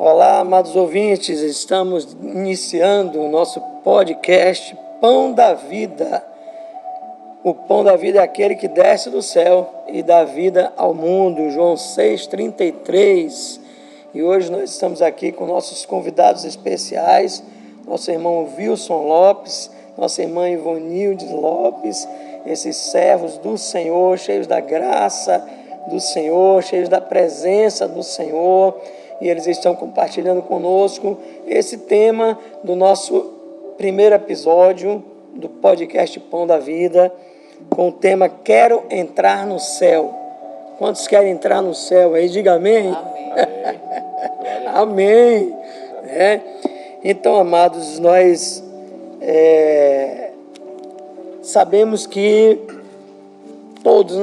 Olá, amados ouvintes, estamos iniciando o nosso podcast Pão da Vida. O pão da vida é aquele que desce do céu e dá vida ao mundo, João 6,33. E hoje nós estamos aqui com nossos convidados especiais, nosso irmão Wilson Lopes, nossa irmã Ivonildes Lopes, esses servos do Senhor, cheios da graça do Senhor, cheios da presença do Senhor, e eles estão compartilhando conosco esse tema do nosso primeiro episódio do podcast Pão da Vida, com o tema Quero Entrar no Céu. Quantos querem entrar no céu aí? Diga amém. Amém. Então, amados, nós sabemos que todos,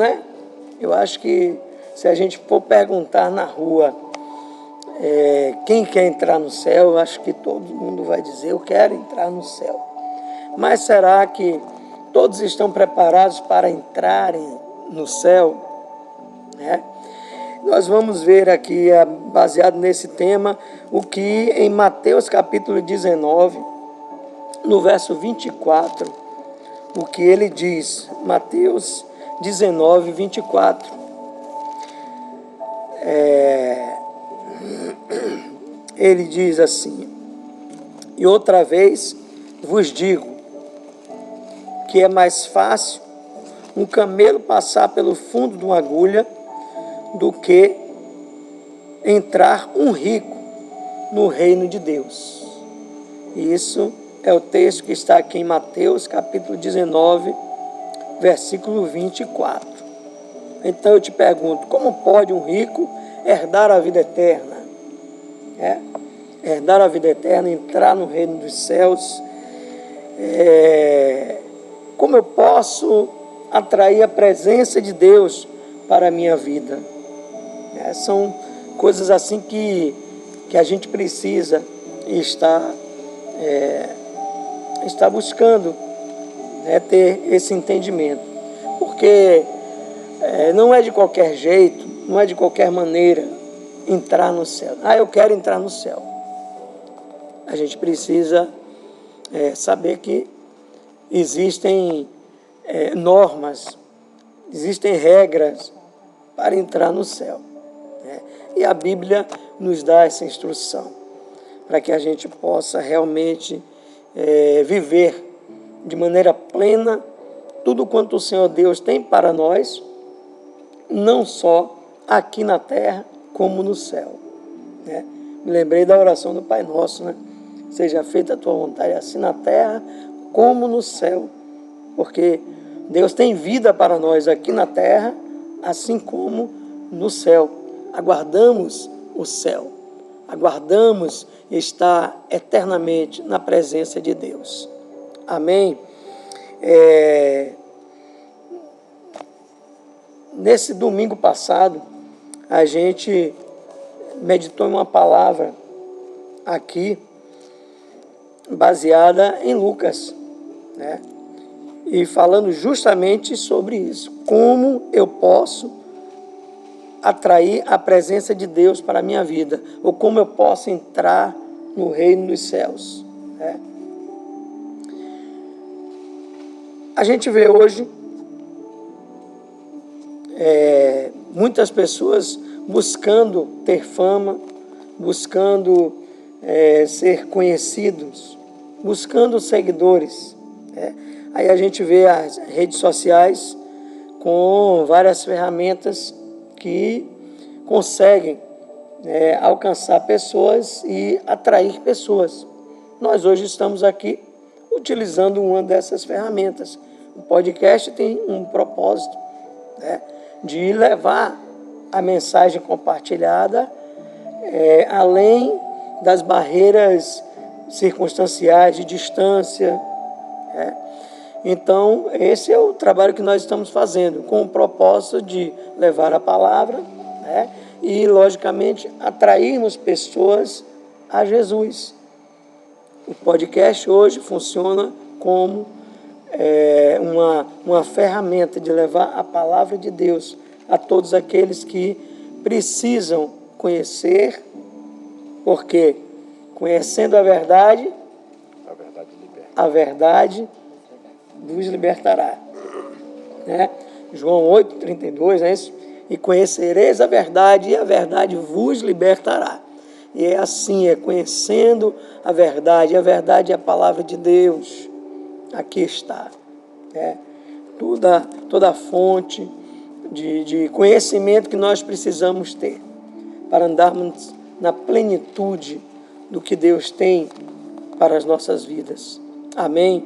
eu acho que se a gente for perguntar na rua quem quer entrar no céu, eu acho que todo mundo vai dizer: eu quero entrar no céu. Mas será que todos estão preparados para entrarem no céu? Nós vamos ver aqui, baseado nesse tema, o que em Mateus capítulo 19, no verso 24, o que ele diz. Mateus 19, 24. Ele diz assim: e outra vez vos digo que é mais fácil um camelo passar pelo fundo de uma agulha do que entrar um rico no reino de Deus. E isso é o texto que está aqui em Mateus capítulo 19, versículo 24. Então eu te pergunto: como pode um rico herdar a vida eterna? Herdar a vida eterna, entrar no reino dos céus. Como eu posso atrair a presença de Deus para a minha vida? São coisas assim que a gente precisa estar buscando, ter esse entendimento. Porque não é de qualquer jeito, não é de qualquer maneira entrar no céu. Eu quero entrar no céu. A gente precisa saber que existem normas, existem regras para entrar no céu. E a Bíblia nos dá essa instrução, para que a gente possa realmente viver de maneira plena tudo quanto o Senhor Deus tem para nós, não só aqui na terra, como no céu. Me lembrei da oração do Pai Nosso, Seja feita a tua vontade, assim na terra como no céu. Porque Deus tem vida para nós aqui na terra, assim como no céu. Aguardamos o céu. Aguardamos estar eternamente na presença de Deus. Amém? Nesse domingo passado, a gente meditou em uma palavra aqui, baseada em Lucas, e falando justamente sobre isso. Como eu posso atrair a presença de Deus para a minha vida, ou como eu posso entrar no reino dos céus. A gente vê hoje muitas pessoas buscando ter fama, buscando ser conhecidos, buscando seguidores. Aí a gente vê as redes sociais com várias ferramentas que conseguem alcançar pessoas e atrair pessoas. Nós hoje estamos aqui utilizando uma dessas ferramentas. O podcast tem um propósito, de levar a mensagem compartilhada além das barreiras circunstanciais de distância. Então, esse é o trabalho que nós estamos fazendo, com o propósito de levar a palavra, e, logicamente, atrairmos pessoas a Jesus. O podcast hoje funciona como uma ferramenta de levar a palavra de Deus a todos aqueles que precisam conhecer Porque conhecendo a verdade vos libertará. Né? João 8,32, é isso? E conhecereis a verdade, e a verdade vos libertará. E é assim, é conhecendo a verdade é a palavra de Deus. Aqui está. Né? Toda a fonte de conhecimento que nós precisamos ter para andarmos na plenitude do que Deus tem para as nossas vidas. Amém?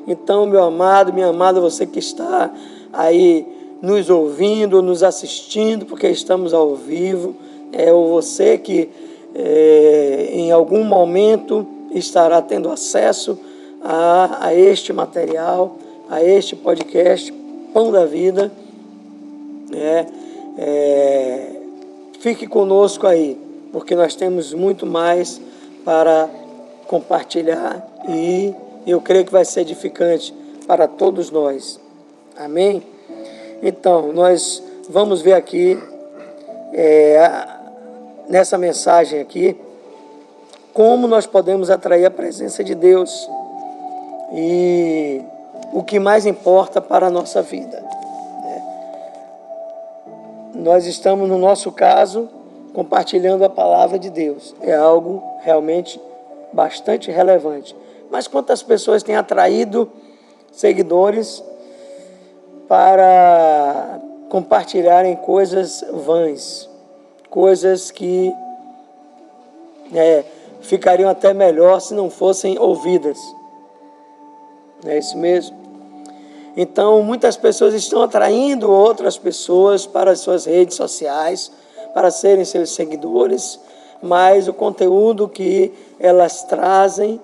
Então, meu amado, minha amada, você que está aí nos ouvindo, nos assistindo, porque estamos ao vivo, ou você que em algum momento estará tendo acesso a este material, a este podcast, Pão da Vida, fique conosco aí, porque nós temos muito mais para compartilhar e eu creio que vai ser edificante para todos nós. Amém? Então, nós vamos ver aqui, nessa mensagem aqui, como nós podemos atrair a presença de Deus e o que mais importa para a nossa vida. Nós estamos, no nosso caso, compartilhando a palavra de Deus. É algo realmente bastante relevante. Mas quantas pessoas têm atraído seguidores para compartilharem coisas vãs, coisas que ficariam até melhor se não fossem ouvidas. Não é isso mesmo? Então, muitas pessoas estão atraindo outras pessoas para as suas redes sociais, para serem seus seguidores, mas o conteúdo que elas trazem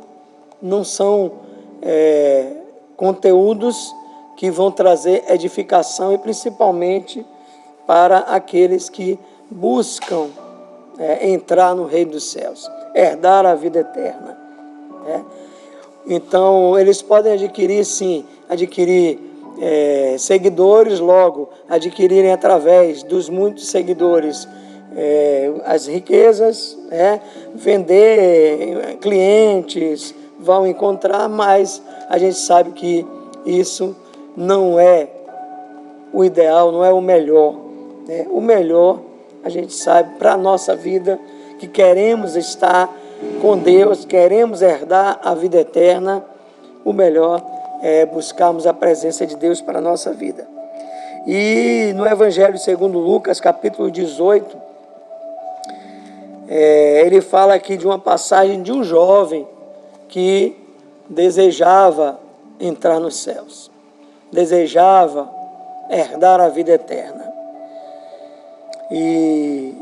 não são conteúdos que vão trazer edificação e principalmente para aqueles que buscam entrar no reino dos céus, herdar a vida eterna. Então, eles podem adquirir seguidores, logo, adquirirem através dos muitos seguidores as riquezas, vender clientes, vão encontrar, mas a gente sabe que isso não é o ideal, não é o melhor. O melhor, a gente sabe, para a nossa vida, que queremos estar com Deus, queremos herdar a vida eterna, o melhor é buscarmos a presença de Deus para a nossa vida. E no Evangelho segundo Lucas, capítulo 18, ele fala aqui de uma passagem de um jovem que desejava entrar nos céus, desejava herdar a vida eterna. E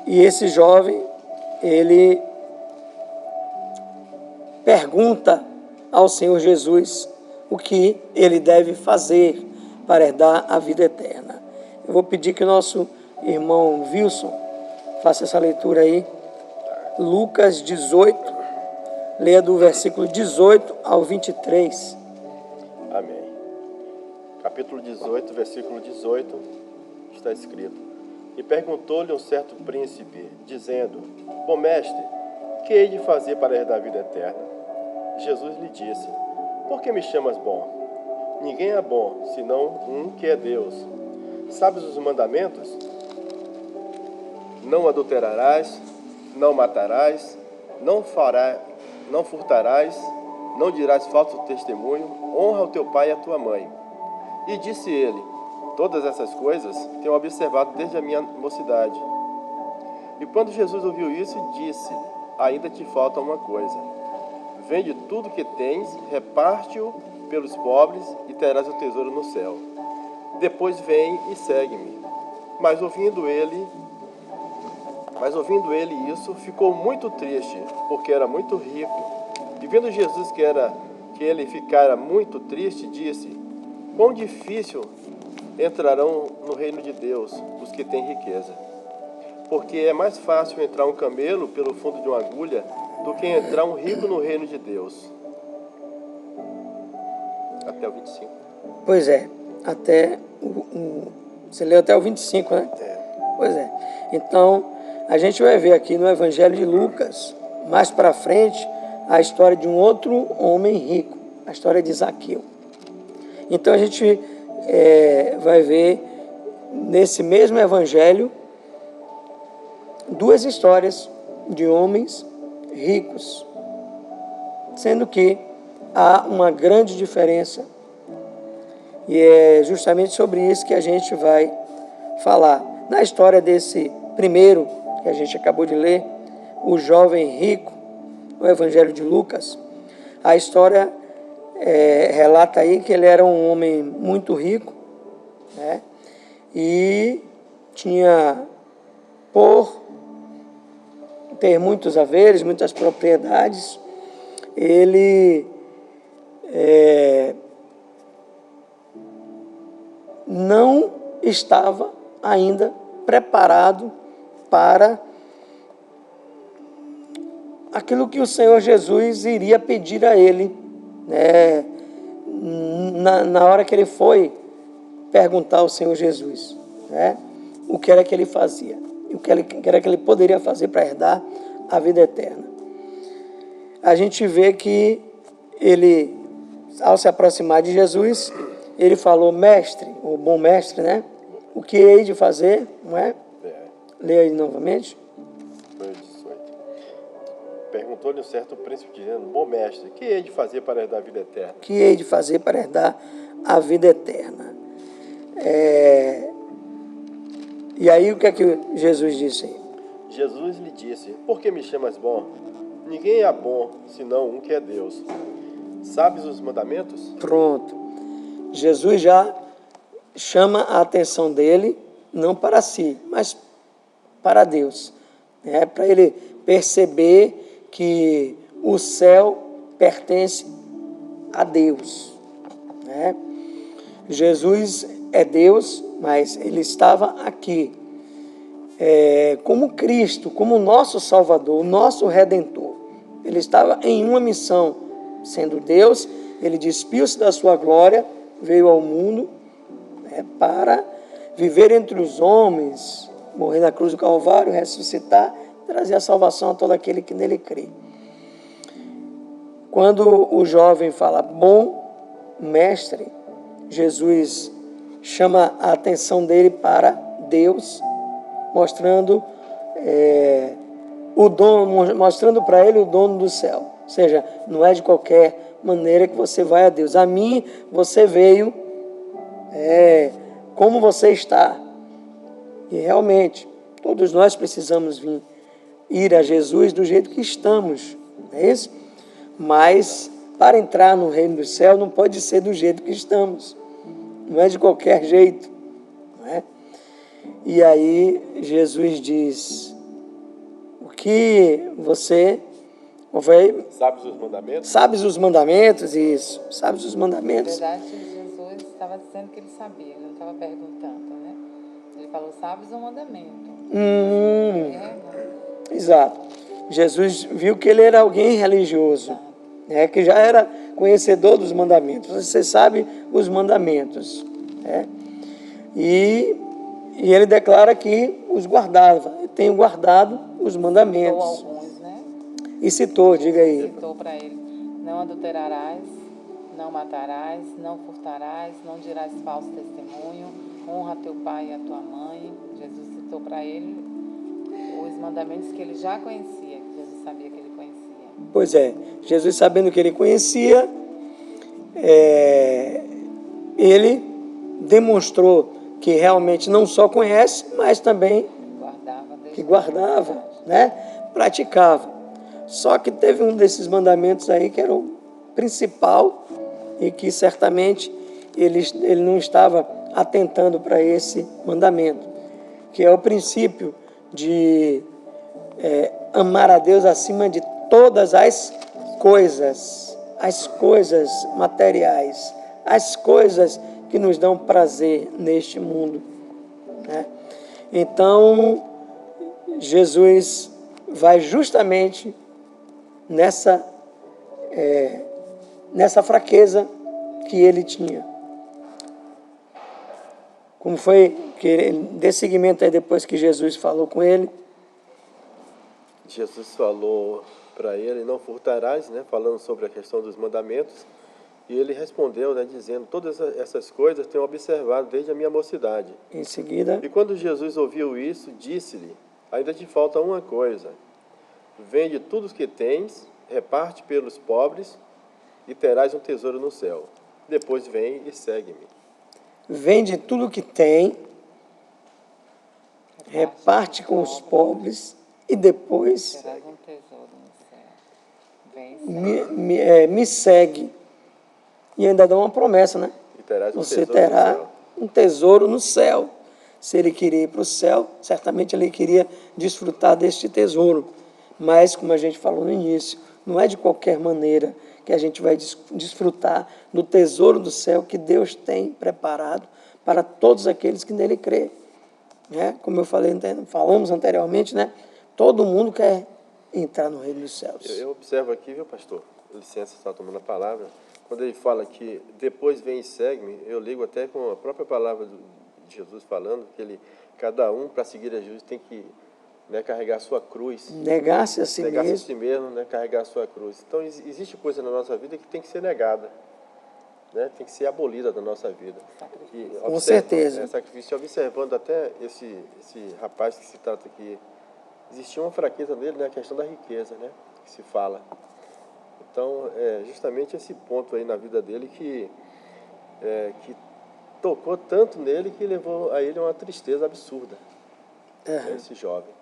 esse jovem, ele pergunta ao Senhor Jesus o que ele deve fazer para herdar a vida eterna. Eu vou pedir que o nosso irmão Wilson faça essa leitura aí. Lucas 18, leia do versículo 18 ao 23. Amém. Capítulo 18, versículo 18, está escrito: E perguntou-lhe um certo príncipe, dizendo: Bom mestre, que hei de fazer para herdar a vida eterna? Jesus lhe disse: Por que me chamas bom? Ninguém é bom, senão um que é Deus. Sabes os mandamentos? Não adulterarás, não matarás, não furtarás, não dirás falso testemunho, honra o teu pai e a tua mãe. E disse ele: Todas essas coisas tenho observado desde a minha mocidade. E quando Jesus ouviu isso, disse: Ainda te falta uma coisa. Vende tudo que tens, reparte-o pelos pobres e terás o tesouro no céu. Depois vem e segue-me. Mas ouvindo ele isso, ficou muito triste, porque era muito rico. E vendo Jesus que ele ficara muito triste, disse: Quão difícil entrarão no reino de Deus os que têm riqueza. Porque é mais fácil entrar um camelo pelo fundo de uma agulha do que entrar um rico no reino de Deus. Até o 25. Pois é, você leu até o 25, né? Pois é. Então, a gente vai ver aqui no Evangelho de Lucas, mais para frente a história de um outro homem rico, a história de Zaqueu. Então a gente vai ver nesse mesmo evangelho duas histórias de homens ricos, sendo que há uma grande diferença. E é justamente sobre isso que a gente vai falar. Na história desse primeiro, que a gente acabou de ler, o jovem rico, o Evangelho de Lucas, a história relata aí que ele era um homem muito rico, né? E tinha, por ter muitos haveres, muitas propriedades, ele não estava ainda preparado para aquilo que o Senhor Jesus iria pedir a ele, né, na hora que ele foi perguntar ao Senhor Jesus, né, o que era que ele fazia, o que era que ele poderia fazer para herdar a vida eterna. A gente vê que ele, ao se aproximar de Jesus, ele falou: mestre, o bom mestre, né? O que hei de fazer, não é? Leia aí novamente. Perguntou-lhe um certo príncipe, dizendo: bom mestre, o que hei de fazer para herdar a vida eterna? O que hei de fazer para herdar a vida eterna? E aí o que é que Jesus disse? Jesus lhe disse: por que me chamas bom? Ninguém é bom, senão um que é Deus. Sabes os mandamentos? Pronto. Jesus já chama a atenção dele, não para si, mas para Deus. Para ele perceber que o céu pertence a Deus. Jesus é Deus, mas ele estava aqui como Cristo, como nosso Salvador, o nosso Redentor. Ele estava em uma missão, sendo Deus, ele despiu-se da sua glória, veio ao mundo para viver entre os homens, morrer na cruz do Calvário, ressuscitar, trazer a salvação a todo aquele que nele crê. Quando o jovem fala bom mestre, Jesus chama a atenção dele para Deus, mostrando o dono, mostrando para ele o dono do céu. Ou seja, não é de qualquer maneira que você vai a Deus. A mim você veio como você está. E realmente, todos nós precisamos ir a Jesus do jeito que estamos, não é isso? Mas para entrar no reino do céu não pode ser do jeito que estamos. Não é de qualquer jeito, não é? E aí Jesus diz: o que você sabes os mandamentos? Sabes os mandamentos, isso. Sabes os mandamentos. Na verdade, Jesus estava dizendo que ele sabia, ele não estava perguntando, né? Ele falou: sabes o mandamento. Exato. Jesus viu que ele era alguém religioso, que já era conhecedor dos mandamentos. Você sabe os mandamentos. E ele declara que os guardava. Eu tenho guardado os mandamentos. Citou alguns, né? E citou, diga aí. Citou para ele: não adulterarás, não matarás, não furtarás, não dirás falso testemunho, honra teu pai e a tua mãe. Jesus citou para ele os mandamentos que ele já conhecia, que Jesus sabia que ele conhecia. Pois é, Jesus sabendo que ele conhecia, ele demonstrou que realmente não só conhece, mas também guardava, né? Praticava. Só que teve um desses mandamentos aí que era o principal e que certamente ele não estava atentando para esse mandamento, que é o princípio de amar a Deus acima de todas as coisas materiais, as coisas que nos dão prazer neste mundo, né? Então, Jesus vai justamente nessa fraqueza que ele tinha. Como foi que ele dê seguimento aí depois que Jesus falou com ele? Jesus falou para ele, não furtarás, né, falando sobre a questão dos mandamentos, e ele respondeu, né, dizendo, todas essas coisas tenho observado desde a minha mocidade. Em seguida, E quando Jesus ouviu isso, disse-lhe, ainda te falta uma coisa, vende tudo o que tens, reparte pelos pobres, e terás um tesouro no céu. Depois vem e segue-me. vende tudo que tem, reparte com os pobres e depois Terás um tesouro no céu. Vem e me segue. E ainda dá uma promessa, né? E terás um Você tesouro no terá céu. um tesouro no céu. Se ele queria ir para o céu, certamente ele queria desfrutar deste tesouro. Mas, como a gente falou no início, não é de qualquer maneira que a gente vai desfrutar do tesouro do céu que Deus tem preparado para todos aqueles que nele crêem. Né? Como eu falamos anteriormente, né? Todo mundo quer entrar no reino dos céus. Eu observo aqui, viu, pastor? Licença, está tomando a palavra. Quando ele fala que depois vem e segue-me, eu ligo até com a própria palavra de Jesus falando que cada um, para seguir a Jesus, tem que, né, carregar a sua cruz. Negar-se a si Negar-se a mesmo. si mesmo, né, carregar a sua cruz. Então, existe coisa na nossa vida que tem que ser negada. Né, tem que ser abolida da nossa vida. E, Com certeza. Sacrifício. Observando até esse rapaz que se trata aqui, existia uma fraqueza nele, né, a questão da riqueza, né, que se fala. Então, é justamente esse ponto aí na vida dele que tocou tanto nele que levou a ele uma tristeza absurda. Esse jovem.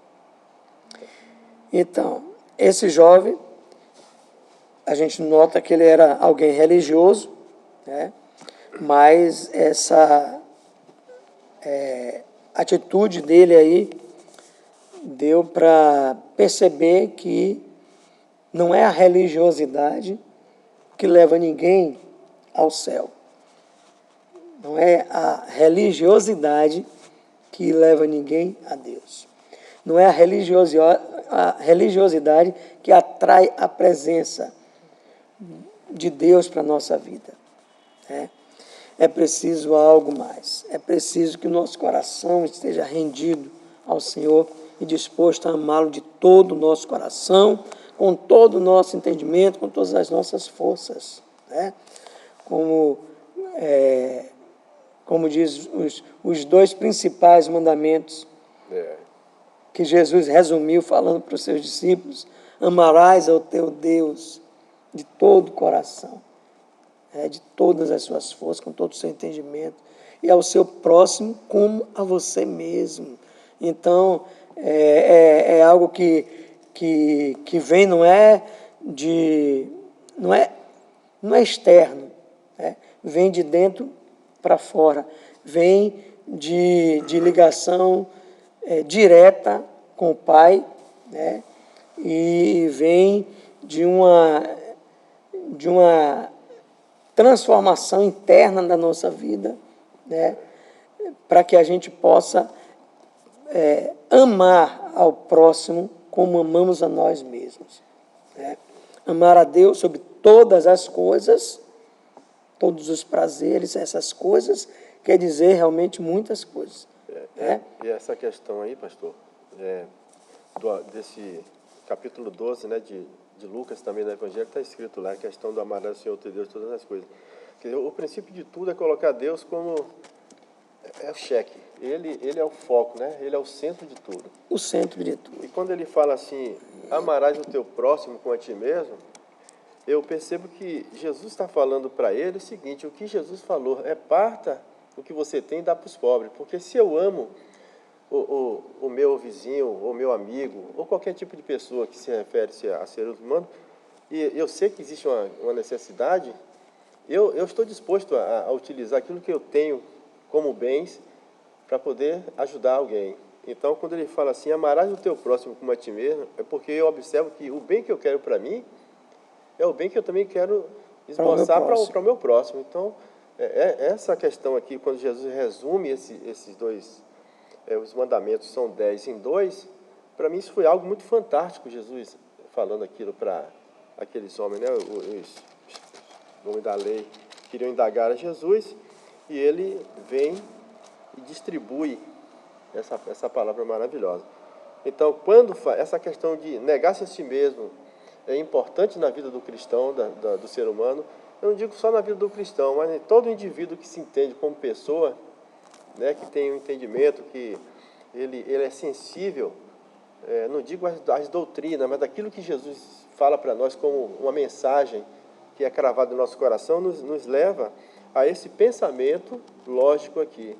Então, esse jovem, a gente nota que ele era alguém religioso, né? Mas essa atitude dele aí deu para perceber que não é a religiosidade que leva ninguém ao céu. Não é a religiosidade que leva ninguém a Deus. Não é a religiosidade que atrai a presença de Deus para a nossa vida. É preciso algo mais. É preciso que o nosso coração esteja rendido ao Senhor e disposto a amá-lo de todo o nosso coração, com todo o nosso entendimento, com todas as nossas forças. Né? Como diz os dois principais mandamentos que Jesus resumiu falando para os seus discípulos: amarás ao teu Deus de todo o coração, de todas as suas forças, com todo o seu entendimento, e ao seu próximo como a você mesmo. Então, é algo que vem, não é externo, vem de dentro para fora, vem de ligação direta com o Pai, né? E vem de uma transformação interna da nossa vida, né? Para que a gente possa amar ao próximo como amamos a nós mesmos. Né? Amar a Deus sobre todas as coisas, todos os prazeres, essas coisas, quer dizer realmente muitas coisas. E essa questão aí, pastor, desse capítulo 12, né, de Lucas também no Evangelho, está escrito lá a questão do amar ao Senhor teu Deus, todas as coisas. Quer dizer, o princípio de tudo é colocar Deus como o cheque. Ele é o foco, né? Ele é o centro de tudo. O centro de tudo. E quando ele fala assim, amarás o teu próximo como a ti mesmo, eu percebo que Jesus está falando para ele o seguinte: o que Jesus falou é parta o que você tem e dá para os pobres. Porque se eu amo o meu vizinho, o meu amigo, ou qualquer tipo de pessoa que se refere a seres humanos, e eu sei que existe uma necessidade, eu estou disposto a utilizar aquilo que eu tenho como bens para poder ajudar alguém. Então, quando ele fala assim, amarás o teu próximo como a ti mesmo, é porque eu observo que o bem que eu quero para mim é o bem que eu também quero esboçar para o meu próximo. Então, essa questão aqui, quando Jesus resume esses dois, os mandamentos são 10 em 2, para mim isso foi algo muito fantástico, Jesus falando aquilo para aqueles homens, né? Os homens da lei queriam indagar a Jesus, e ele vem e distribui essa palavra maravilhosa. Então, quando essa questão de negar-se a si mesmo, é importante na vida do cristão, do ser humano. Eu não digo só na vida do cristão, mas todo indivíduo que se entende como pessoa, né, que tem um entendimento, que ele é sensível, não digo às doutrinas, mas daquilo que Jesus fala para nós como uma mensagem que é cravada no nosso coração, nos leva a esse pensamento lógico aqui,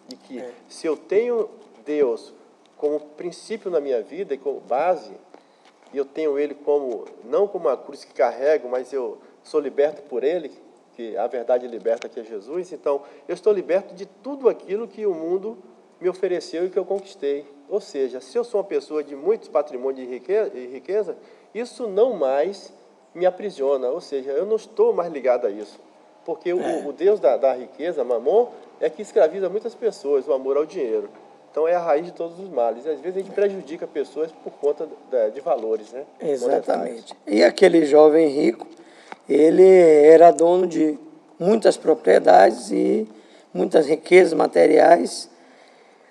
de que se eu tenho Deus como princípio na minha vida e como base, e eu tenho Ele como, não como uma cruz que carrego, mas eu sou liberto por Ele, que a verdade liberta que é Jesus, então eu estou liberto de tudo aquilo que o mundo me ofereceu e que eu conquistei. Ou seja, se eu sou uma pessoa de muitos patrimônios e riqueza, isso não mais me aprisiona, ou seja, eu não estou mais ligado a isso. Porque o Deus da riqueza, Mamon, é que escraviza muitas pessoas, o amor ao dinheiro. Então é a raiz de todos os males. E às vezes a gente prejudica pessoas por conta de valores, né? Exatamente. E aquele jovem rico, ele era dono de muitas propriedades e muitas riquezas materiais.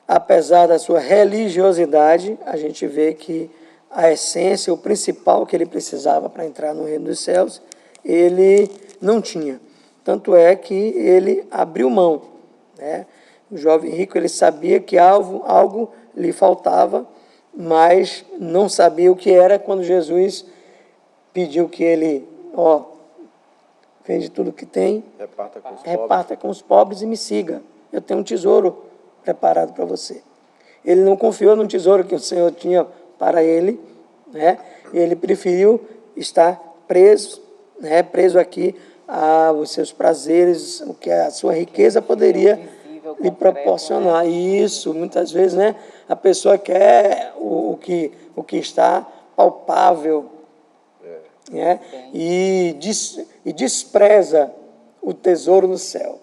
Apesar da sua religiosidade, a gente vê que a essência, o principal que ele precisava para entrar no reino dos céus, ele não tinha. Tanto é que ele abriu mão, né? O jovem rico, ele sabia que algo lhe faltava, mas não sabia o que era quando Jesus pediu que ele, vende tudo que tem, reparta com os pobres e me siga. Eu tenho um tesouro preparado para você. Ele não confiou no tesouro que o Senhor tinha para ele, né? Ele preferiu estar preso, né? Preso aqui aos seus prazeres, o que a sua riqueza poderia lhe proporcionar. Isso, muitas vezes, né? A pessoa quer o que está palpável, né? E despreza o tesouro no céu,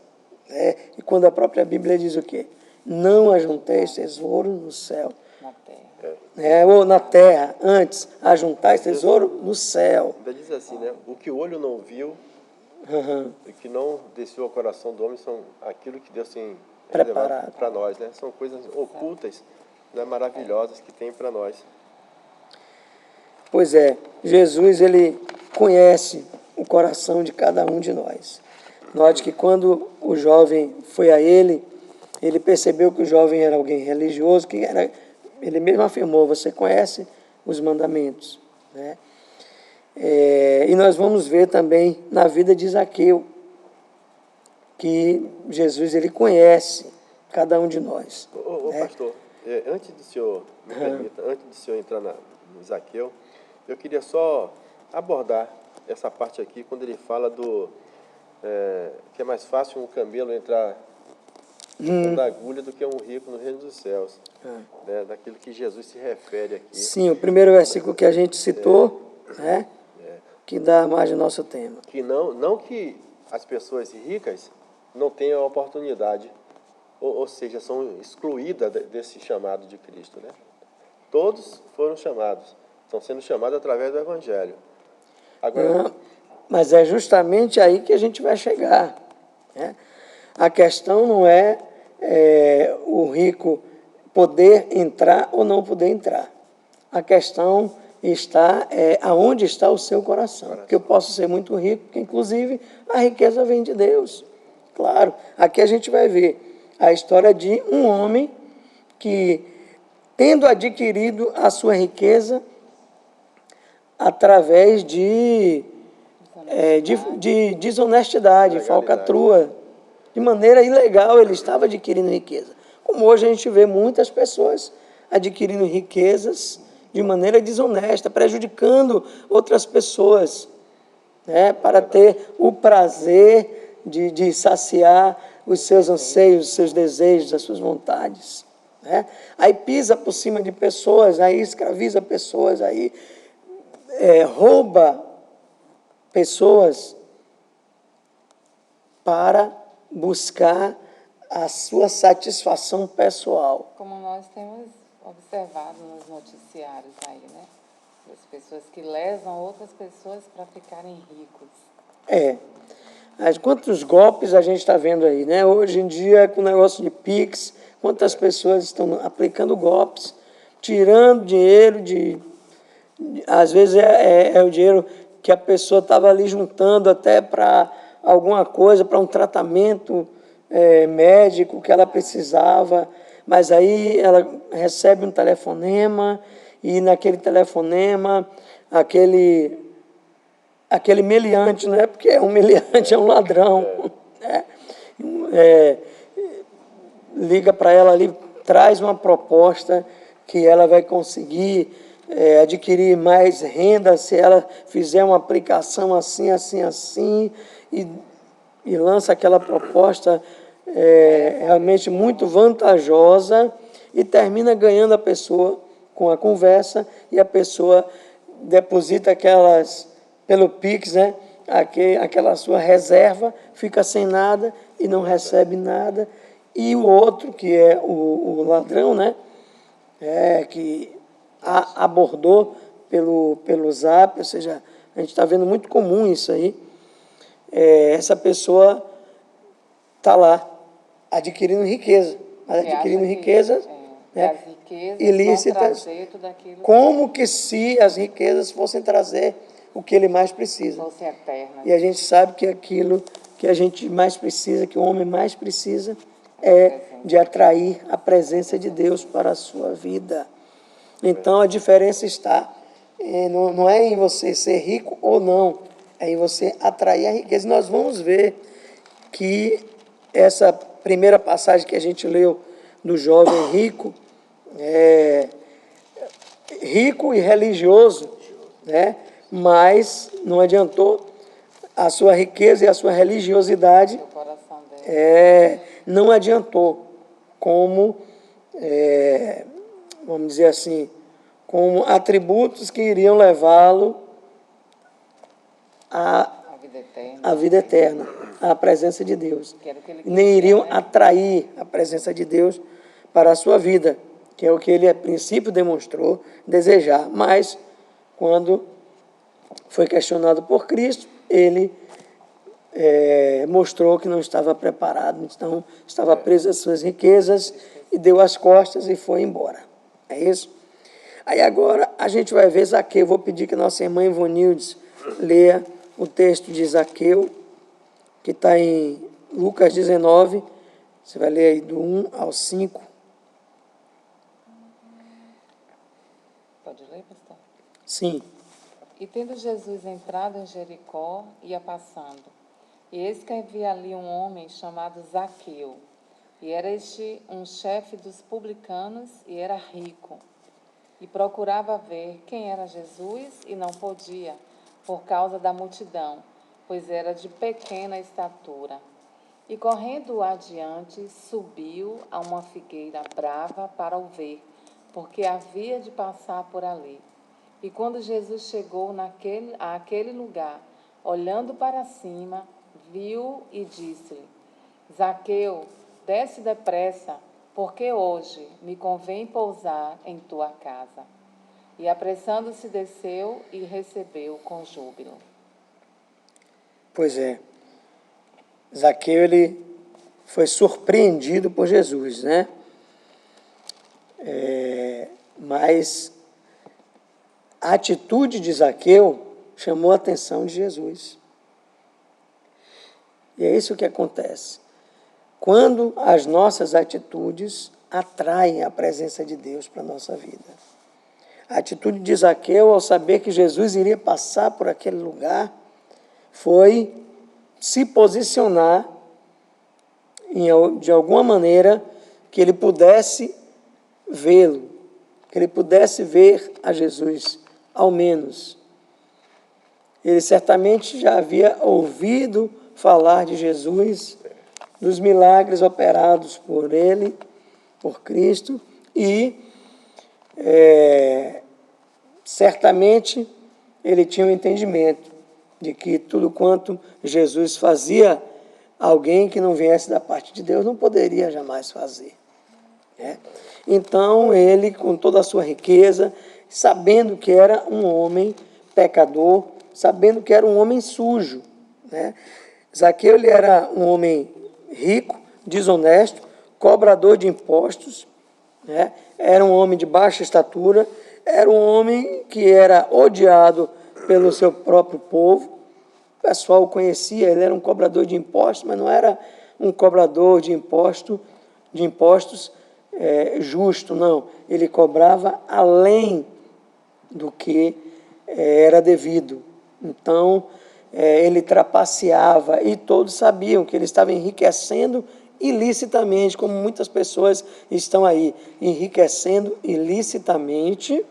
né? E quando a própria Bíblia diz o quê? Não ajunteis tesouro no céu, na terra. Ou na terra, antes, ajuntais tesouro no céu. Ainda diz assim, né? O que o olho não viu, e que não desceu ao coração do homem, são aquilo que Deus tem preparado para nós, né? São coisas ocultas, né? Maravilhosas que tem para nós. Pois é, Jesus, ele conhece o coração de cada um de nós. Note que quando o jovem foi a ele percebeu que o jovem era alguém religioso, ele mesmo afirmou, você conhece os mandamentos, né? E nós vamos ver também na vida de Zaqueu, que Jesus, ele conhece cada um de nós. Né? Pastor, antes do senhor, me permita, antes do senhor entrar no Zaqueu, eu queria só abordar essa parte aqui, quando ele fala que é mais fácil um camelo entrar da agulha do que um rico no reino dos céus, né? Daquilo que Jesus se refere aqui. Sim, o primeiro versículo que a gente citou, né? Que dá mais ao nosso tema. Que não que as pessoas ricas não tenham a oportunidade, ou seja, são excluídas desse chamado de Cristo, né? Todos foram chamados, estão sendo chamados através do Evangelho. Agora, mas é justamente aí que a gente vai chegar, né? A questão não é o rico poder entrar ou não poder entrar. A questão está aonde está o seu coração. Porque eu posso ser muito rico, porque inclusive a riqueza vem de Deus. Claro, aqui a gente vai ver a história de um homem que, tendo adquirido a sua riqueza através de desonestidade, falcatrua, de maneira ilegal ele estava adquirindo riqueza. Como hoje a gente vê muitas pessoas adquirindo riquezas de maneira desonesta, prejudicando outras pessoas, né, para ter o prazer de saciar os seus anseios, os seus desejos, as suas vontades, né? Aí pisa por cima de pessoas, aí escraviza pessoas, aí rouba pessoas para buscar a sua satisfação pessoal. Como nós temos observado nos noticiários aí, né? As pessoas que lesam outras pessoas para ficarem ricos. Mas quantos golpes a gente está vendo aí, né? Hoje em dia, com o negócio de Pix, quantas pessoas estão aplicando golpes, tirando dinheiro Às vezes é o dinheiro que a pessoa estava ali juntando até para alguma coisa, para um tratamento médico que ela precisava, mas aí ela recebe um telefonema e naquele telefonema aquele meliante, não é porque é um meliante, é um ladrão, né? Liga para ela ali, traz uma proposta que ela vai conseguir adquirir mais renda se ela fizer uma aplicação assim, assim, assim, e lança aquela proposta realmente muito vantajosa e termina ganhando a pessoa com a conversa e a pessoa deposita pelo Pix, né, aquela sua reserva, fica sem nada e não recebe nada. E o outro, que é o ladrão, né, que abordou pelo Zap, ou seja, a gente está vendo muito comum isso aí, essa pessoa está lá adquirindo riqueza, mas adquirindo riquezas ilícitas, como que se as riquezas fossem trazer o que ele mais precisa. Fossem eternas. E a gente sabe que aquilo que a gente mais precisa, que o homem mais precisa, é de atrair a presença de Deus para a sua vida. Então a diferença está, não é em você ser rico ou não, é em você atrair a riqueza. E nós vamos ver que essa primeira passagem que a gente leu do jovem rico, rico e religioso, né? Mas não adiantou a sua riqueza e a sua religiosidade, não adiantou como, vamos dizer assim, como atributos que iriam levá-lo à vida eterna, à presença de Deus. Nem iriam atrair a presença de Deus para a sua vida, que é o que ele a princípio demonstrou desejar. Mas, quando foi questionado por Cristo, ele mostrou que não estava preparado, então estava preso às suas riquezas e deu as costas e foi embora. É isso? Aí agora a gente vai ver Zaqueu. Vou pedir que nossa irmã Ivonildes leia o texto de Zaqueu, que está em Lucas 19, você vai ler aí do 1 ao 5. Pode ler, pastor? Sim. E tendo Jesus entrado em Jericó, ia passando. E eis que havia ali um homem chamado Zaqueu. E era este um chefe dos publicanos e era rico. E procurava ver quem era Jesus e não podia, por causa da multidão, pois era de pequena estatura. E correndo adiante, subiu a uma figueira brava para o ver, porque havia de passar por ali. E quando Jesus chegou àquele lugar, olhando para cima, viu e disse-lhe: Zaqueu, desce depressa, porque hoje me convém pousar em tua casa. E apressando-se desceu e recebeu com júbilo. Pois é. Zaqueu, ele foi surpreendido por Jesus, né? Mas a atitude de Zaqueu chamou a atenção de Jesus. E é isso que acontece. Quando as nossas atitudes atraem a presença de Deus para a nossa vida. A atitude de Zaqueu, ao saber que Jesus iria passar por aquele lugar, foi se posicionar de alguma maneira que ele pudesse vê-lo, que ele pudesse ver a Jesus, ao menos. Ele certamente já havia ouvido falar de Jesus, dos milagres operados por ele, por Cristo, e certamente ele tinha um entendimento de que tudo quanto Jesus fazia, alguém que não viesse da parte de Deus não poderia jamais fazer. Né? Então ele, com toda a sua riqueza, sabendo que era um homem pecador, sabendo que era um homem sujo, né? Zaqueu, ele era um homem rico, desonesto, cobrador de impostos, né? Era um homem de baixa estatura, era um homem que era odiado pelo seu próprio povo. O pessoal o conhecia, ele era um cobrador de impostos, mas não era um cobrador de impostos justo, não. Ele cobrava além do que era devido. Então, ele trapaceava e todos sabiam que ele estava enriquecendo ilicitamente, como muitas pessoas estão aí, enriquecendo ilicitamente.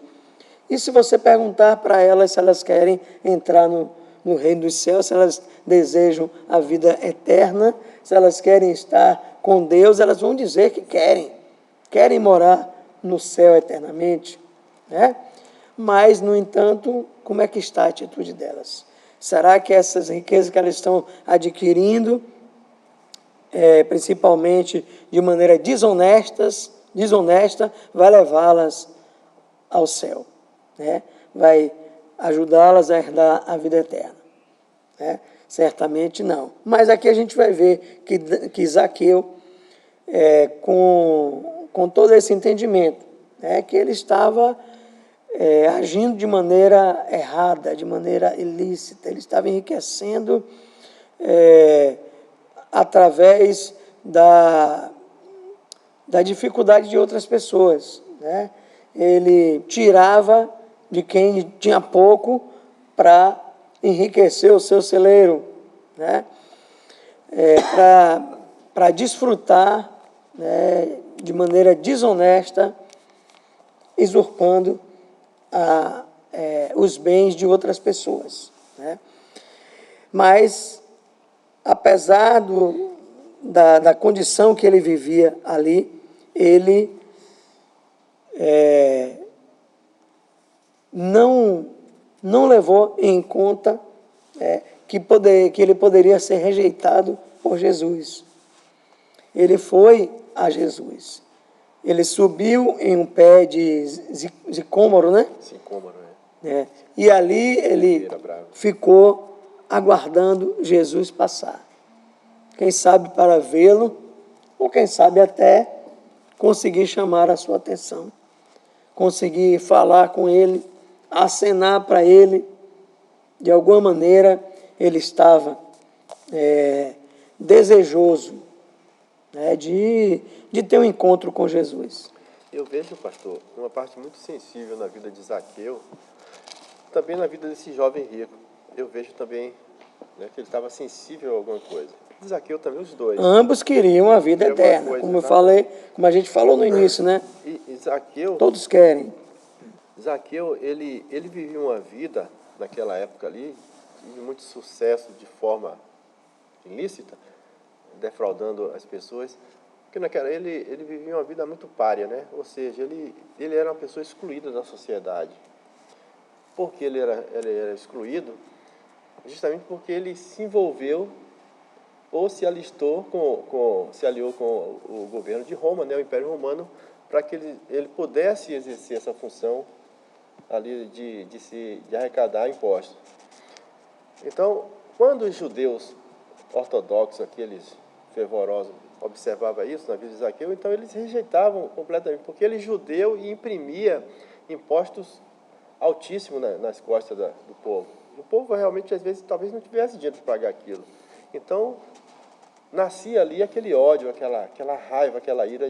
E se você perguntar para elas se elas querem entrar no reino dos céus, se elas desejam a vida eterna, se elas querem estar com Deus, elas vão dizer que querem morar no céu eternamente, né? Mas, no entanto, como é que está a atitude delas? Será que essas riquezas que elas estão adquirindo, principalmente de maneira desonesta, vai levá-las ao céu, né? Vai ajudá-las a herdar a vida eterna, né? Certamente não. Mas aqui a gente vai ver que Zaqueu, com todo esse entendimento, né, que ele estava agindo de maneira errada, de maneira ilícita, ele estava enriquecendo através da dificuldade de outras pessoas, né? Ele tirava de quem tinha pouco para enriquecer o seu celeiro, né? Para desfrutar, né, de maneira desonesta, usurpando os bens de outras pessoas, né? Mas, apesar da condição que ele vivia ali, ele não levou em conta que ele poderia ser rejeitado por Jesus. Ele foi a Jesus. Ele subiu em um pé de sicômoro, né? Sicômoro, E ali ele ficou aguardando Jesus passar. Quem sabe para vê-lo, ou quem sabe até conseguir chamar a sua atenção, conseguir falar com ele, acenar para ele. De alguma maneira, ele estava desejoso, né, de ter um encontro com Jesus. Eu vejo, pastor, uma parte muito sensível na vida de Zaqueu, também na vida desse jovem rico. Eu vejo também, né, que ele estava sensível a alguma coisa. Zaqueu também, os dois. Ambos queriam a vida eterna, coisa, como eu falei, como a gente falou no início, né? E Zaqueu... Todos querem. Zaqueu, ele vivia uma vida, naquela época ali, de muito sucesso de forma ilícita, defraudando as pessoas, porque ele vivia uma vida muito pária, né? Ou seja, ele era uma pessoa excluída da sociedade. Por que ele era excluído? Justamente porque ele se envolveu ou se alistou se aliou com o governo de Roma, né, o Império Romano, para que ele pudesse exercer essa função ali de arrecadar impostos. Então, quando os judeus ortodoxos, aqueles fervorosos, observavam isso na vida de Zaqueu, então eles rejeitavam completamente, porque ele judeu e imprimia impostos altíssimos nas costas do povo. O povo realmente, às vezes, talvez não tivesse dinheiro para pagar aquilo. Então, nascia ali aquele ódio, aquela raiva, aquela ira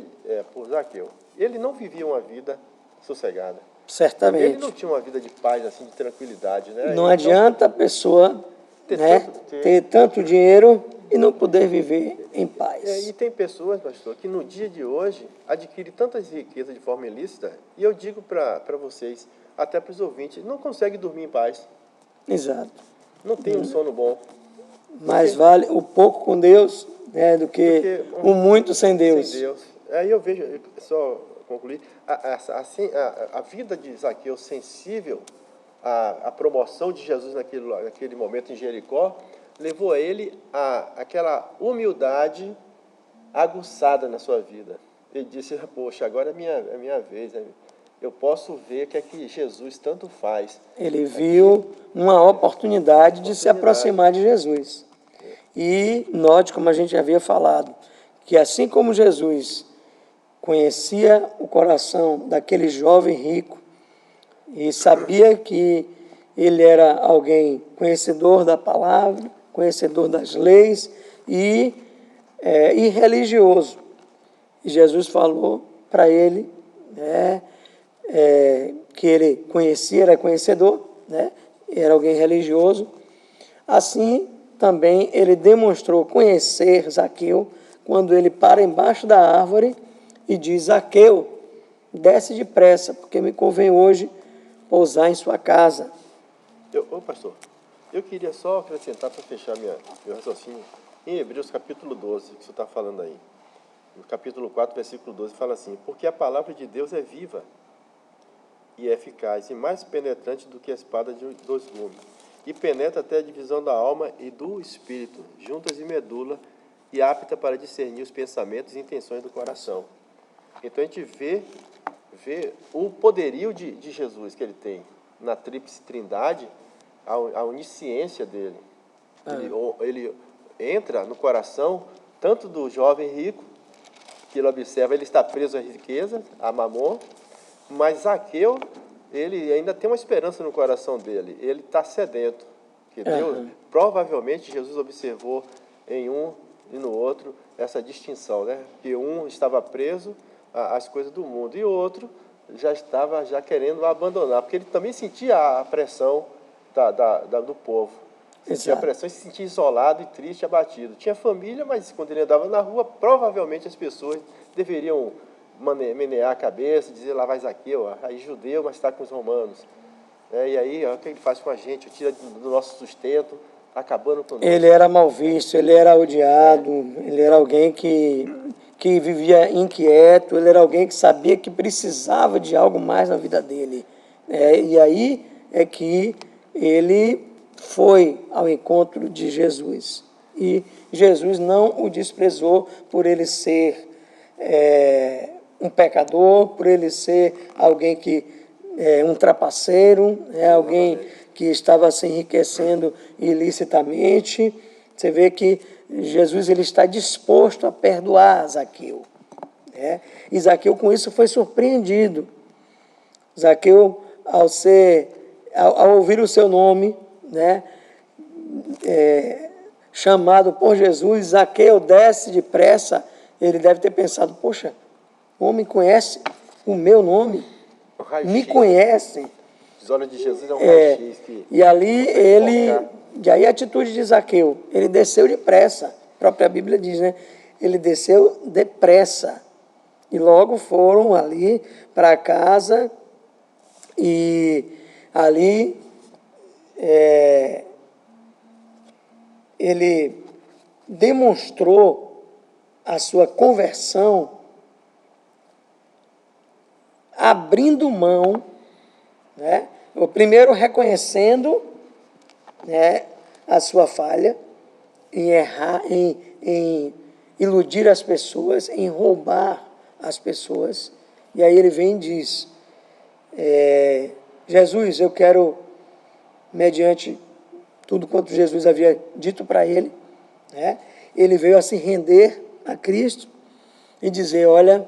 por Zaqueu. Ele não vivia uma vida sossegada. Certamente. Ele não tinha uma vida de paz, assim, de tranquilidade, né? Não então, adianta a pessoa ter tanto dinheiro e não poder viver em paz. E tem pessoas, pastor, que no dia de hoje adquirem tantas riquezas de forma ilícita, e eu digo para vocês, até para os ouvintes, não conseguem dormir em paz. Exato. Não tem um sono bom. Mais vale o pouco com Deus, né, do que o muito sem Deus. Sem Deus. Aí eu vejo, só concluir, a vida de Zaqueu sensível à promoção de Jesus naquele momento em Jericó, levou a ele aquela humildade aguçada na sua vida. Ele disse, poxa, agora é minha vez, eu posso ver o que é que Jesus tanto faz. Ele viu uma oportunidade de se aproximar de Jesus. E note, como a gente havia falado, que assim como Jesus conhecia o coração daquele jovem rico, e sabia que ele era alguém conhecedor da palavra, conhecedor das leis e religioso. E Jesus falou para ele, né, que ele conhecia, era conhecedor, né, era alguém religioso. Assim, também ele demonstrou conhecer Zaqueu quando ele para embaixo da árvore e diz: Zaqueu, desce depressa, porque me convém hoje pousar em sua casa. Pastor, eu queria só acrescentar para fechar meu raciocínio, em Hebreus capítulo 12, que o senhor está falando aí. No capítulo 4, versículo 12, fala assim: porque a palavra de Deus é viva e eficaz, e mais penetrante do que a espada de 2 gumes, e penetra até a divisão da alma e do espírito, juntas e medula, e apta para discernir os pensamentos e intenções do coração. Então a gente vê o poderio de Jesus que ele tem na tríplice trindade, a onisciência dele. Ele entra no coração tanto do jovem rico, que ele observa, ele está preso à riqueza, a mamon, mas Zaqueu, ele ainda tem uma esperança no coração dele, ele está sedento. Que Deus, provavelmente Jesus observou em um e no outro essa distinção, né? Que um estava preso às coisas do mundo e o outro já estava querendo abandonar, porque ele também sentia a pressão do povo. Sentia a pressão e se sentia isolado e triste, abatido. Tinha família, mas quando ele andava na rua, provavelmente as pessoas deveriam menear a cabeça, dizer: lá vai Zaqueu, aí judeu, mas está com os romanos. E aí, o que ele faz com a gente? Tira do nosso sustento, acabando com nós. Ele era mal visto, ele era odiado, ele era alguém que vivia inquieto, ele era alguém que sabia que precisava de algo mais na vida dele. E aí é que ele foi ao encontro de Jesus. E Jesus não o desprezou por ele ser um pecador, por ele ser alguém um trapaceiro, alguém que estava se enriquecendo ilicitamente. Você vê que Jesus ele está disposto a perdoar Zaqueu. E Zaqueu com isso foi surpreendido. Zaqueu, ao ouvir o seu nome, chamado por Jesus, Zaqueu, desce depressa, ele deve ter pensado: poxa, o homem conhece o meu nome, me conhece. Os olhos de Jesus é um raio-x que... E aí a atitude de Zaqueu, ele desceu depressa, a própria Bíblia diz, né? Ele desceu depressa, e logo foram ali para casa, e ali ele demonstrou a sua conversão abrindo mão, o primeiro reconhecendo, a sua falha em errar, em iludir as pessoas, em roubar as pessoas. E aí ele vem e diz: Jesus, eu quero, mediante tudo quanto Jesus havia dito para ele, ele veio a se render a Cristo e dizer: olha,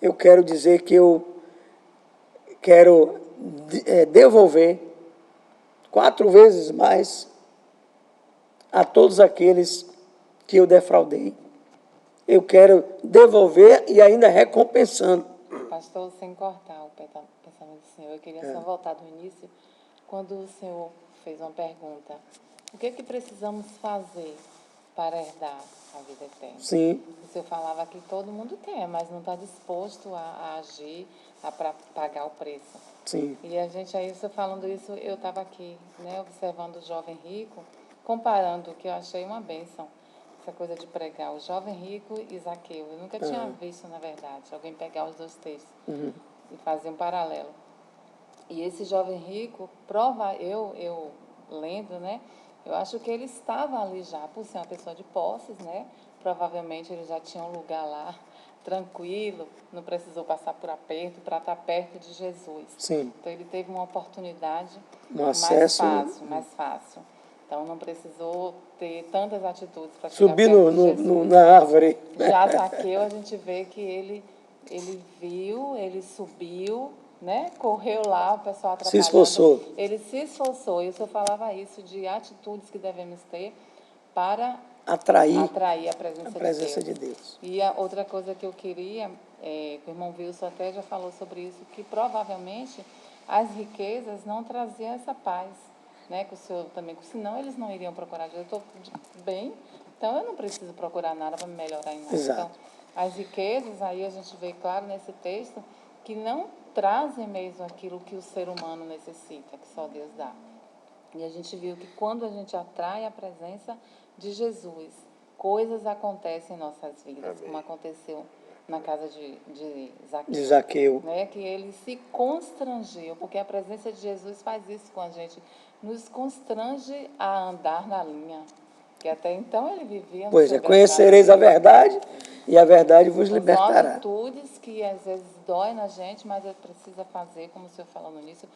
eu quero dizer que eu quero devolver 4 vezes mais a todos aqueles que eu defraudei. Eu quero devolver e ainda recompensando. Pastor, sem cortar o pensamento do senhor, eu queria só voltar do início, quando o senhor fez uma pergunta: o que precisamos fazer para herdar a vida eterna? Sim. O senhor falava que todo mundo quer, mas não está disposto a agir, para pagar o preço. Sim. E a gente aí, você falando isso, eu estava aqui, observando o jovem rico, comparando, que eu achei uma bênção, essa coisa de pregar o jovem rico e Zaqueu. Eu nunca tinha visto, na verdade, alguém pegar os 2 textos e fazer um paralelo. E esse jovem rico, eu lendo, eu acho que ele estava ali já, por ser uma pessoa de posses, provavelmente ele já tinha um lugar lá, tranquilo, não precisou passar por aperto para estar perto de Jesus. Sim. Então ele teve uma oportunidade mais fácil. Então não precisou ter tantas atitudes para subir perto de Jesus. na árvore. Já Zaqueu, a gente vê que ele viu, ele subiu, né, correu lá, o pessoal atrapalhando. Se esforçou. Ele se esforçou, e o senhor falava isso, de atitudes que devemos ter para Atrair a presença, de Deus. E a outra coisa que eu queria, que o irmão Wilson até já falou sobre isso, que provavelmente as riquezas não traziam essa paz, né, que o senhor também, senão eles não iriam procurar. Eu estou bem, então eu não preciso procurar nada para me melhorar em nada. Exato. Então, as riquezas, aí a gente vê claro nesse texto, que não trazem mesmo aquilo que o ser humano necessita, que só Deus dá. E a gente viu que quando a gente atrai a presença de Jesus, coisas acontecem em nossas vidas, Amém. como aconteceu na casa de Zaqueu. De Zaqueu. Né? Que ele se constrangiu, porque a presença de Jesus faz isso com a gente, nos constrange a andar na linha, que até então ele vivia no Pois seu é, conhecereis a verdade e a verdade vos São libertará. atitudes que às vezes dói na gente, mas precisa fazer, como o senhor falou no início.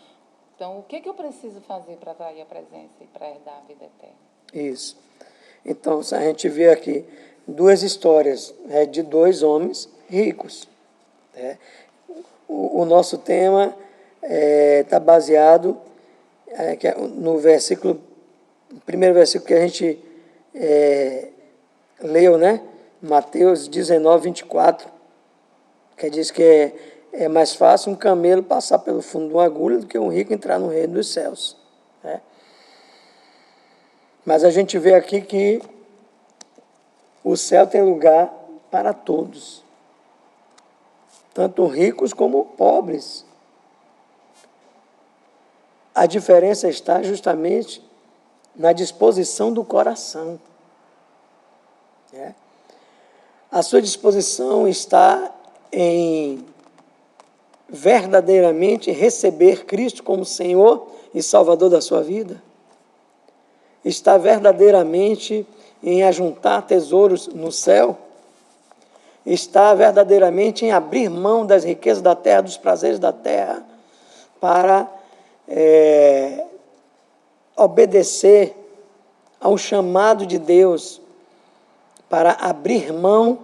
Então, o que eu preciso fazer para atrair a presença e para herdar a vida eterna? Isso. Então, a gente vê aqui duas histórias de dois homens ricos. Né? O nosso tema está baseado no versículo, primeiro versículo que a gente leu, né? Mateus 19, 24, que diz que é mais fácil um camelo passar pelo fundo de uma agulha do que um rico entrar no reino dos céus. Né? Mas a gente vê aqui que o céu tem lugar para todos, tanto ricos como pobres. A diferença está justamente na disposição do coração. Né? A sua disposição está em verdadeiramente receber Cristo como Senhor e Salvador da sua vida? Está verdadeiramente em ajuntar tesouros no céu? Está verdadeiramente em abrir mão das riquezas da terra, dos prazeres da terra, para obedecer ao chamado de Deus, para abrir mão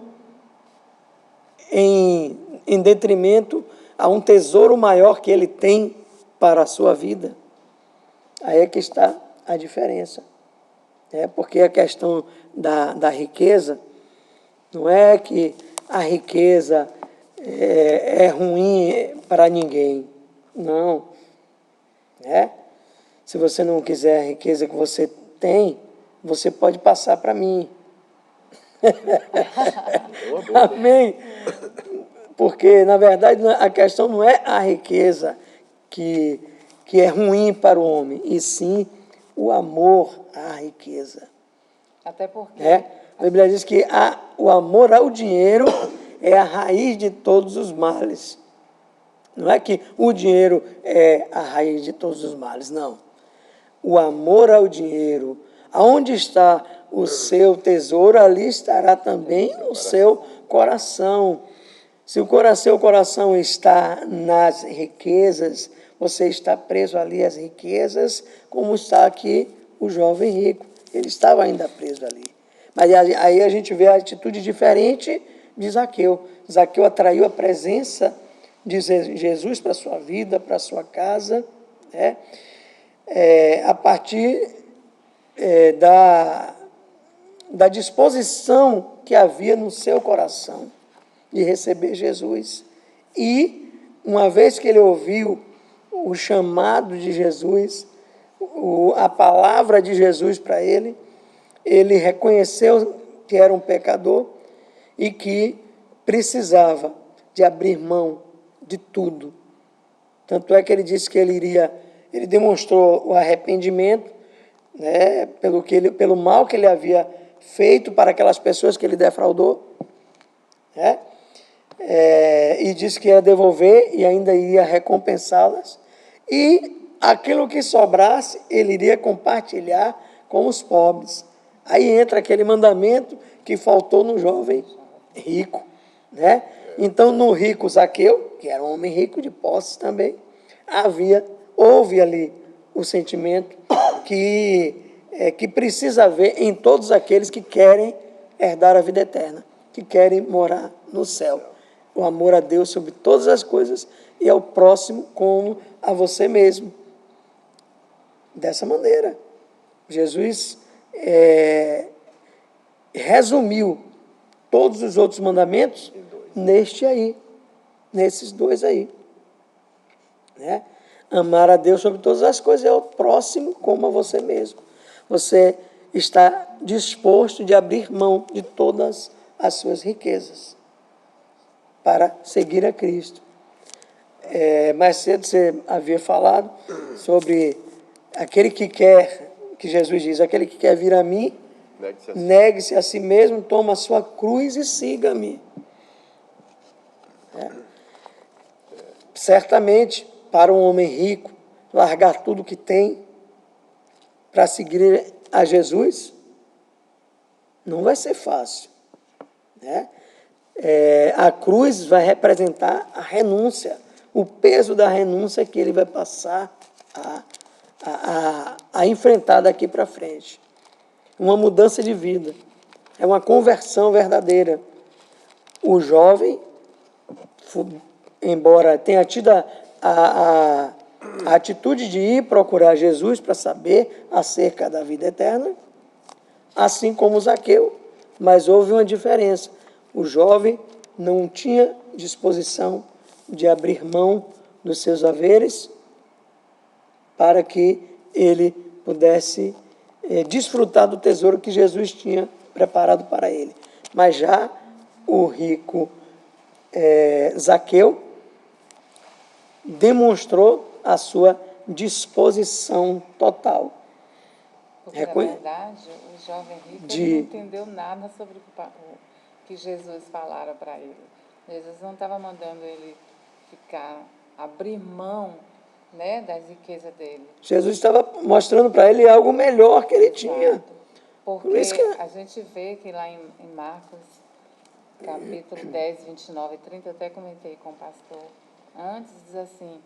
em detrimento a um tesouro maior que ele tem para a sua vida? Aí é que está a diferença. Porque a questão da riqueza não é que a riqueza é ruim para ninguém. Não. Se você não quiser a riqueza que você tem, você pode passar para mim. Amém? Porque, na verdade, a questão não é a riqueza que é ruim para o homem, e sim o amor à riqueza. Até porque... A Bíblia diz que o amor ao dinheiro é a raiz de todos os males. Não é que o dinheiro é a raiz de todos os males, não. O amor ao dinheiro, aonde está o seu tesouro, ali estará também o seu coração. Se o seu coração está nas riquezas, você está preso ali às riquezas, como está aqui o jovem rico. Ele estava ainda preso ali. Mas aí a gente vê a atitude diferente de Zaqueu. Zaqueu atraiu a presença de Jesus para a sua vida, para a sua casa, a partir da disposição que havia no seu coração de receber Jesus. E, uma vez que ele ouviu o chamado de Jesus, a palavra de Jesus para ele, ele reconheceu que era um pecador e que precisava de abrir mão de tudo. Tanto é que ele disse que ele demonstrou o arrependimento, né, pelo mal que ele havia feito para aquelas pessoas que ele defraudou, né, e disse que ia devolver e ainda ia recompensá-las, e aquilo que sobrasse ele iria compartilhar com os pobres. Aí entra aquele mandamento que faltou no jovem rico, né? Então, no rico Zaqueu, que era um homem rico de posses também, houve ali o sentimento que precisa haver em todos aqueles que querem herdar a vida eterna, que querem morar no céu. O amor a Deus sobre todas as coisas e ao próximo como a você mesmo. Dessa maneira, Jesus resumiu todos os outros mandamentos nesses dois aí. Né? Amar a Deus sobre todas as coisas e ao próximo como a você mesmo. Você está disposto de abrir mão de todas as suas riquezas para seguir a Cristo. Mais cedo você havia falado sobre aquele que quer, que Jesus diz, aquele que quer vir a mim, negue-se a si mesmo, toma a sua cruz e siga-me. Certamente, para um homem rico, largar tudo que tem para seguir a Jesus, não vai ser fácil. Né? A cruz vai representar a renúncia, o peso da renúncia que ele vai passar a enfrentar daqui para frente. Uma mudança de vida, é uma conversão verdadeira. O jovem, embora tenha tido a atitude de ir procurar Jesus para saber acerca da vida eterna, assim como Zaqueu, mas houve uma diferença. O jovem não tinha disposição de abrir mão dos seus haveres para que ele pudesse desfrutar do tesouro que Jesus tinha preparado para ele. Mas já o rico Zaqueu demonstrou a sua disposição total. Porque, na verdade, o jovem rico ele não entendeu nada sobre o que Jesus falara para ele. Jesus não estava mandando ele abrir mão, né, das riquezas dele. Jesus estava mostrando para ele algo melhor que ele tinha. Porque a gente vê que lá em Marcos, capítulo 10, 29 e 30, eu até comentei com o pastor antes, diz assim,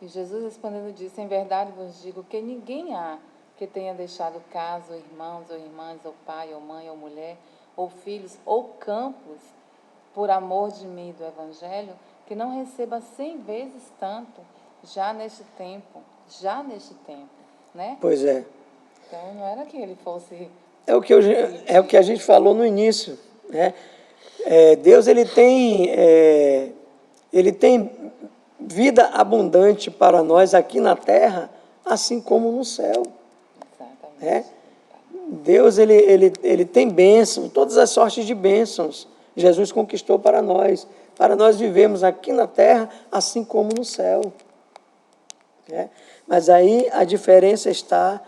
e Jesus respondendo disse, em verdade vos digo que ninguém há que tenha deixado casa, ou irmãos, ou irmãs, ou pai, ou mãe, ou mulher, ou filhos, ou campos, por amor de mim e do Evangelho, que não receba 100 vezes tanto, já neste tempo, né? Pois é. Então, não era que ele fosse... É o que a gente falou no início, né? Deus, ele tem vida abundante para nós aqui na terra, assim como no céu. Exatamente. Né? Deus, ele tem bênçãos, todas as sortes de bênçãos. Jesus conquistou para nós vivemos aqui na terra, assim como no céu. Né? Mas aí a diferença está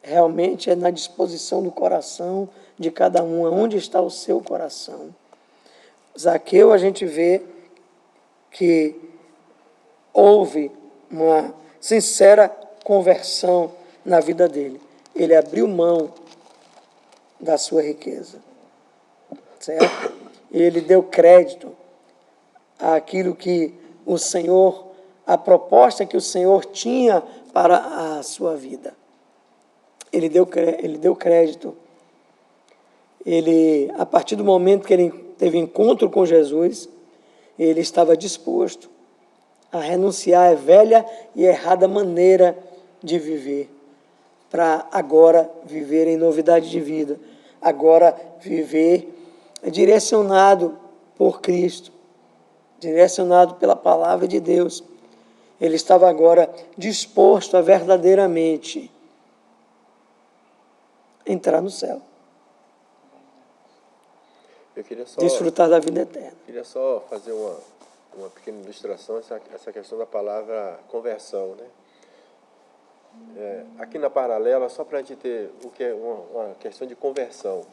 realmente na disposição do coração de cada um, onde está o seu coração. Zaqueu, a gente vê que houve uma sincera conversão na vida dele. Ele abriu mão da sua riqueza, certo? E ele deu crédito àquilo que o Senhor, a proposta que o Senhor tinha para a sua vida. Ele deu crédito. Ele, a partir do momento que ele teve encontro com Jesus, ele estava disposto a renunciar à velha e errada maneira de viver, para agora viver em novidade de vida, agora viver direcionado por Cristo, direcionado pela palavra de Deus. Ele estava agora disposto a verdadeiramente entrar no céu. Eu queria só desfrutar da vida eterna. Queria só fazer uma pequena ilustração, essa questão da palavra conversão, né? Aqui na paralela, só para a gente ter o que é uma questão de conversão.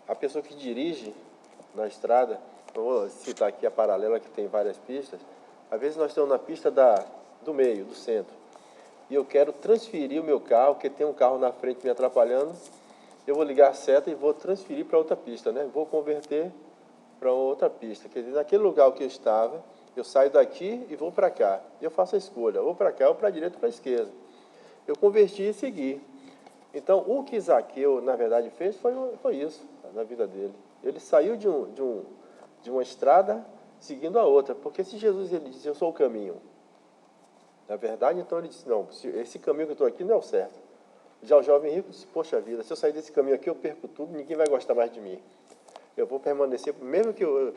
A pessoa que dirige na estrada, eu vou citar aqui a paralela que tem várias pistas, às vezes nós estamos na pista do meio, do centro, e eu quero transferir o meu carro, porque tem um carro na frente me atrapalhando, eu vou ligar a seta e vou transferir para outra pista, né? Vou converter para outra pista. Quer dizer, naquele lugar que eu estava, eu saio daqui e vou para cá. Eu faço a escolha, ou para cá, ou para a direita, ou para a esquerda. Eu converti e segui. Então, o que Zaqueu, na verdade, fez foi isso na vida dele. Ele saiu de uma estrada seguindo a outra. Porque se Jesus ele diz, eu sou o caminho, na verdade, então ele disse, não, esse caminho que eu estou aqui não é o certo. Já o jovem rico disse, poxa vida, se eu sair desse caminho aqui, eu perco tudo, ninguém vai gostar mais de mim. Eu vou permanecer, mesmo que eu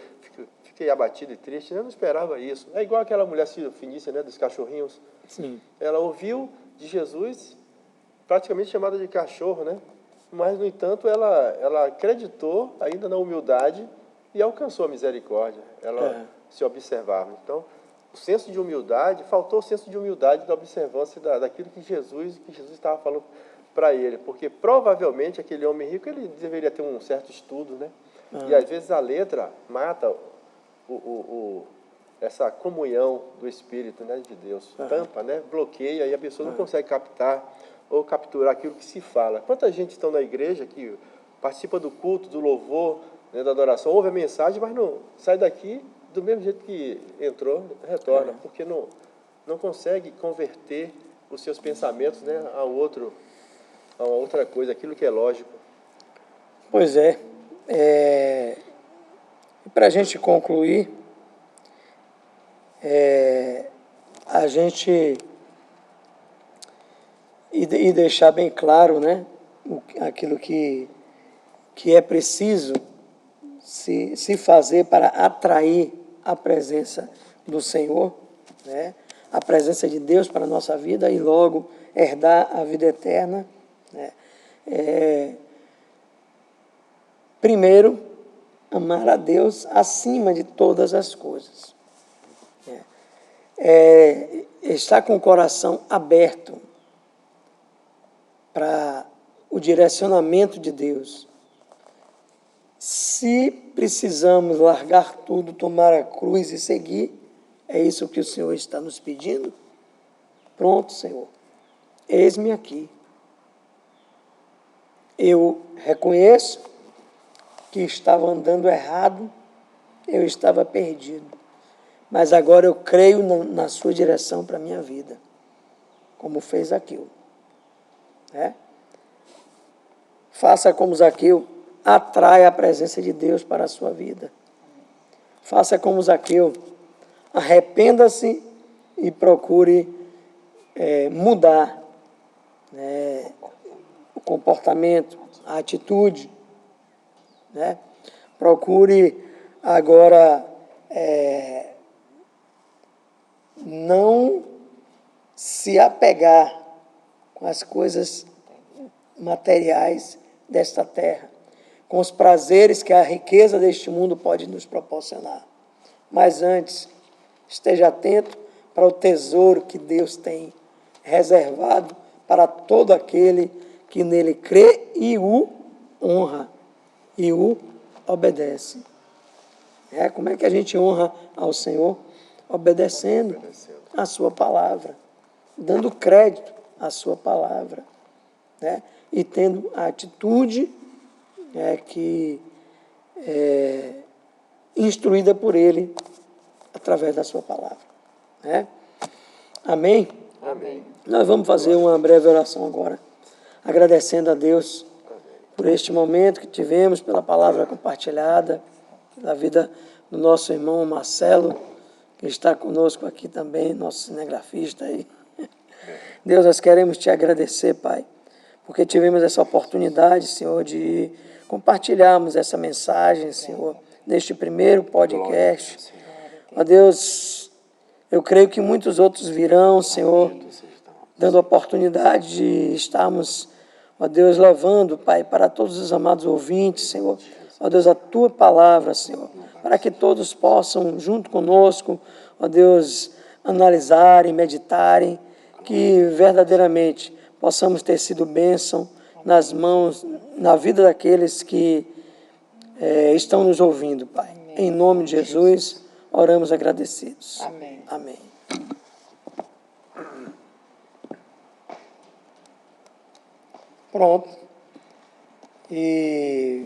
fiquei abatido e triste, eu não esperava isso. É igual aquela mulher finícia, né, dos cachorrinhos. Sim. Ela ouviu de Jesus, praticamente chamada de cachorro, né? Mas, no entanto, ela acreditou ainda na humildade e alcançou a misericórdia. Ela se observava. Então, o senso de humildade, faltou o senso de humildade da observância daquilo que Jesus estava falando para ele. Porque, provavelmente, aquele homem rico, ele deveria ter um certo estudo, né? E, às vezes, a letra mata essa comunhão do Espírito, né, de Deus. Tampa, né? Bloqueia e a pessoa não consegue captar ou capturar aquilo que se fala. Quanta gente estão na igreja que participa do culto, do louvor, né, da adoração, ouve a mensagem, mas não sai daqui do mesmo jeito que entrou, retorna, porque não consegue converter os seus pensamentos, né, a outra coisa, aquilo que é lógico. Pois é. Para a gente concluir, a gente e deixar bem claro, né, aquilo que é preciso se fazer para atrair a presença do Senhor, né, a presença de Deus para a nossa vida e logo herdar a vida eterna, né. Primeiro, amar a Deus acima de todas as coisas. Estar com o coração aberto para o direcionamento de Deus. Se precisamos largar tudo, tomar a cruz e seguir, é isso que o Senhor está nos pedindo? Pronto, Senhor, eis-me aqui. Eu reconheço que estava andando errado, eu estava perdido, mas agora eu creio na sua direção para a minha vida, como fez Zaqueu. Faça como Zaqueu, atrai a presença de Deus para a sua vida. Faça como Zaqueu, arrependa-se e procure mudar o comportamento, a atitude, né? Procure agora não se apegar com as coisas materiais desta terra, com os prazeres que a riqueza deste mundo pode nos proporcionar. Mas antes, esteja atento para o tesouro que Deus tem reservado para todo aquele que nele crê e o honra e o obedece. Como é que a gente honra ao Senhor? Obedecendo a sua palavra, dando crédito à sua palavra, né? E tendo a atitude que é instruída por Ele através da sua palavra. Amém? Amém. Nós vamos fazer uma breve oração agora, agradecendo a Deus por este momento que tivemos, pela palavra compartilhada, pela vida do nosso irmão Marcelo, que está conosco aqui também, nosso cinegrafista aí. Deus, nós queremos te agradecer, Pai, porque tivemos essa oportunidade, Senhor, de compartilharmos essa mensagem, Senhor, neste primeiro podcast. Ó Deus, eu creio que muitos outros virão, Senhor, dando a oportunidade de estarmos, ó Deus, levando, Pai, para todos os amados ouvintes, Senhor, ó Deus, a Tua palavra, Senhor, para que todos possam, junto conosco, ó Deus, analisarem, meditarem, que verdadeiramente possamos ter sido bênção nas mãos, na vida daqueles que estão nos ouvindo, Pai. Amém. Em nome de Jesus, oramos agradecidos. Amém. Amém. Pronto. E